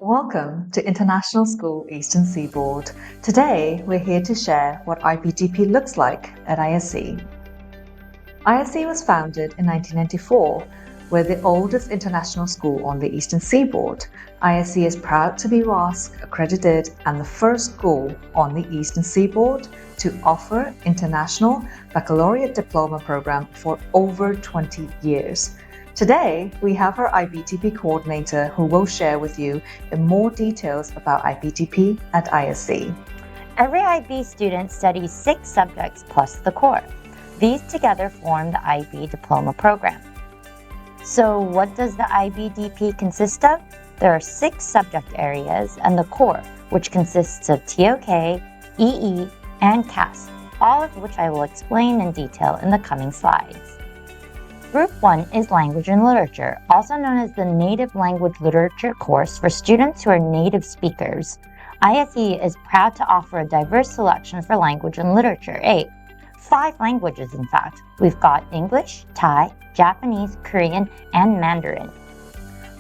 Welcome to International School Eastern Seaboard. Today, we're here to share what IBDP looks like at ISC. ISC was founded in 1994. We're the oldest international school on the Eastern Seaboard. ISC is proud to be WASC accredited and the first school on the Eastern Seaboard to offer International Baccalaureate Diploma program for over 20 years. Today, we have our IBDP coordinator who will share with you in more details about IBDP at ISC. Every IB student studies 6 subjects plus the core. These together form the IB Diploma program. So what does the IBDP consist of? There are 6 subject areas and the core, which consists of TOK, EE, and CAS, all of which I will explain in detail in the coming slides. Group 1 is Language and Literature, also known as the Native Language Literature course for students who are native speakers. ISE is proud to offer a diverse selection for language and literature, 5 languages in fact. We've got English, Thai, Japanese, Korean, and Mandarin.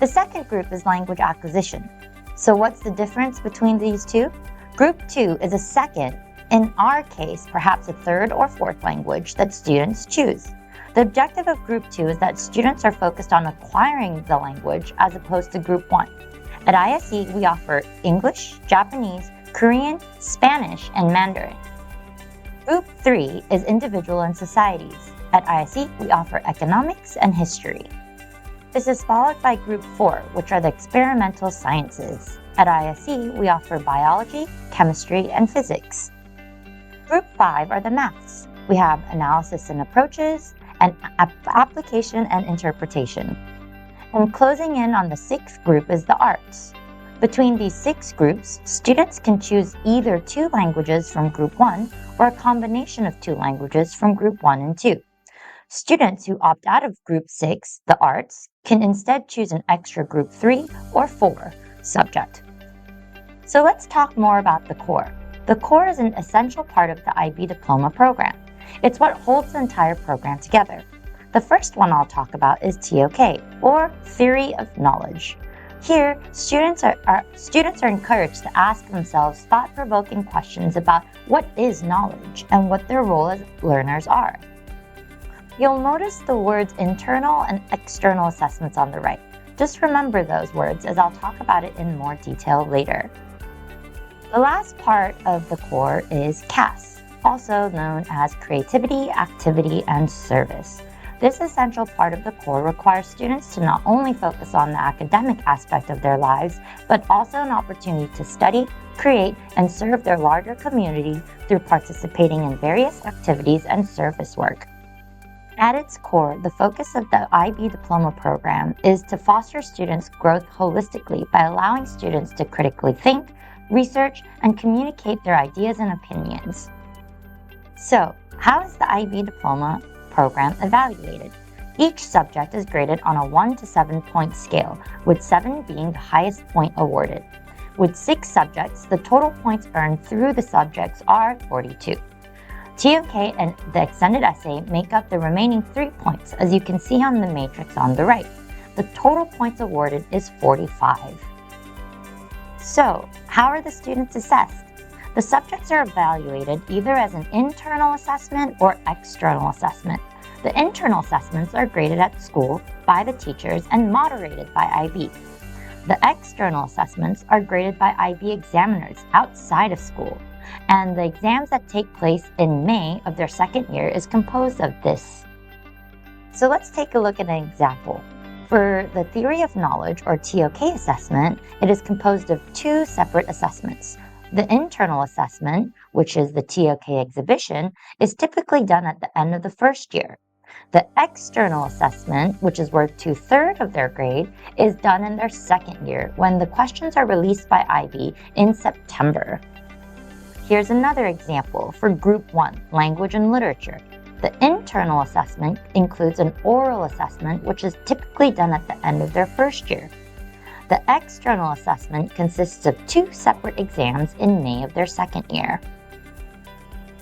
The second group is Language Acquisition. So what's the difference between these two? Group 2 is a second, in our case perhaps a third or fourth language that students choose. The objective of Group 2 is that students are focused on acquiring the language as opposed to Group 1. At ISE, we offer English, Japanese, Korean, Spanish, and Mandarin. Group 3 is Individual and Societies. At ISE, we offer Economics and History. This is followed by Group 4, which are the Experimental Sciences. At ISE, we offer Biology, Chemistry, and Physics. Group 5 are the Maths. We have Analysis and Approaches, and Application and Interpretation. And closing in on the 6th group is the Arts. Between these 6 groups, students can choose either 2 languages from Group 1 or a combination of 2 languages from Group 1 and 2. Students who opt out of Group 6, the Arts, can instead choose an extra Group 3 or 4 subject. So let's talk more about the core. The core is an essential part of the IB Diploma program. It's what holds the entire program together. The first one I'll talk about is TOK, or Theory of Knowledge. Here, students are encouraged to ask themselves thought-provoking questions about what is knowledge and what their role as learners are. You'll notice the words internal and external assessments on the right. Just remember those words as I'll talk about it in more detail later. The last part of the core is CAS, also known as Creativity, Activity, and Service. This essential part of the core requires students to not only focus on the academic aspect of their lives, but also an opportunity to study, create, and serve their larger community through participating in various activities and service work. At its core, the focus of the IB Diploma program is to foster students' growth holistically by allowing students to critically think, research, and communicate their ideas and opinions. So, how is the IB Diploma program evaluated? Each subject is graded on a 1 to 7 point scale, with 7 being the highest point awarded. With 6 subjects, the total points earned through the subjects are 42. TOK and the extended essay make up the remaining 3 points, as you can see on the matrix on the right. The total points awarded is 45. So, how are the students assessed? The subjects are evaluated either as an internal assessment or external assessment. The internal assessments are graded at school by the teachers and moderated by IB. The external assessments are graded by IB examiners outside of school, and the exams that take place in May of their second year is composed of this. So let's take a look at an example. For the Theory of Knowledge, or TOK assessment, it is composed of 2 separate assessments. The internal assessment, which is the TOK exhibition, is typically done at the end of the first year. The external assessment, which is worth 2/3 of their grade, is done in their second year when the questions are released by IB in September. Here's another example for Group 1, Language and Literature. The internal assessment includes an oral assessment, which is typically done at the end of their first year. The external assessment consists of 2 separate exams in May of their second year.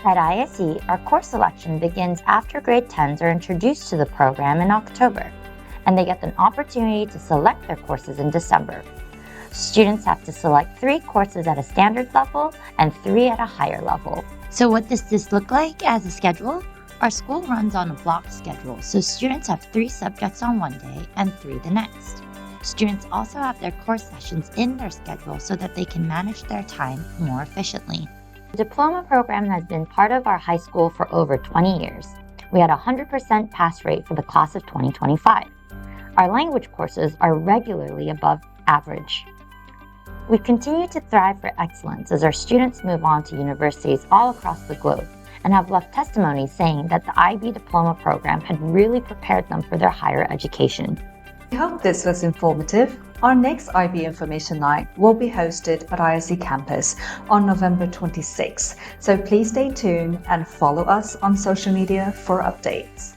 At ISE, our course selection begins after grade 10s are introduced to the program in October, and they get an opportunity to select their courses in December. Students have to select 3 courses at a standard level and 3 at a higher level. So what does this look like as a schedule? Our school runs on a block schedule, so students have 3 subjects on one day and 3 the next. Students also have their course sessions in their schedule so that they can manage their time more efficiently. The diploma program has been part of our high school for over 20 years. We had a 100% pass rate for the class of 2025. Our language courses are regularly above average. We continue to thrive for excellence as our students move on to universities all across the globe and have left testimonies saying that the IB diploma program had really prepared them for their higher education. We hope this was informative. Our next IB Information Night will be hosted at ISC campus on November 26, so please stay tuned and follow us on social media for updates.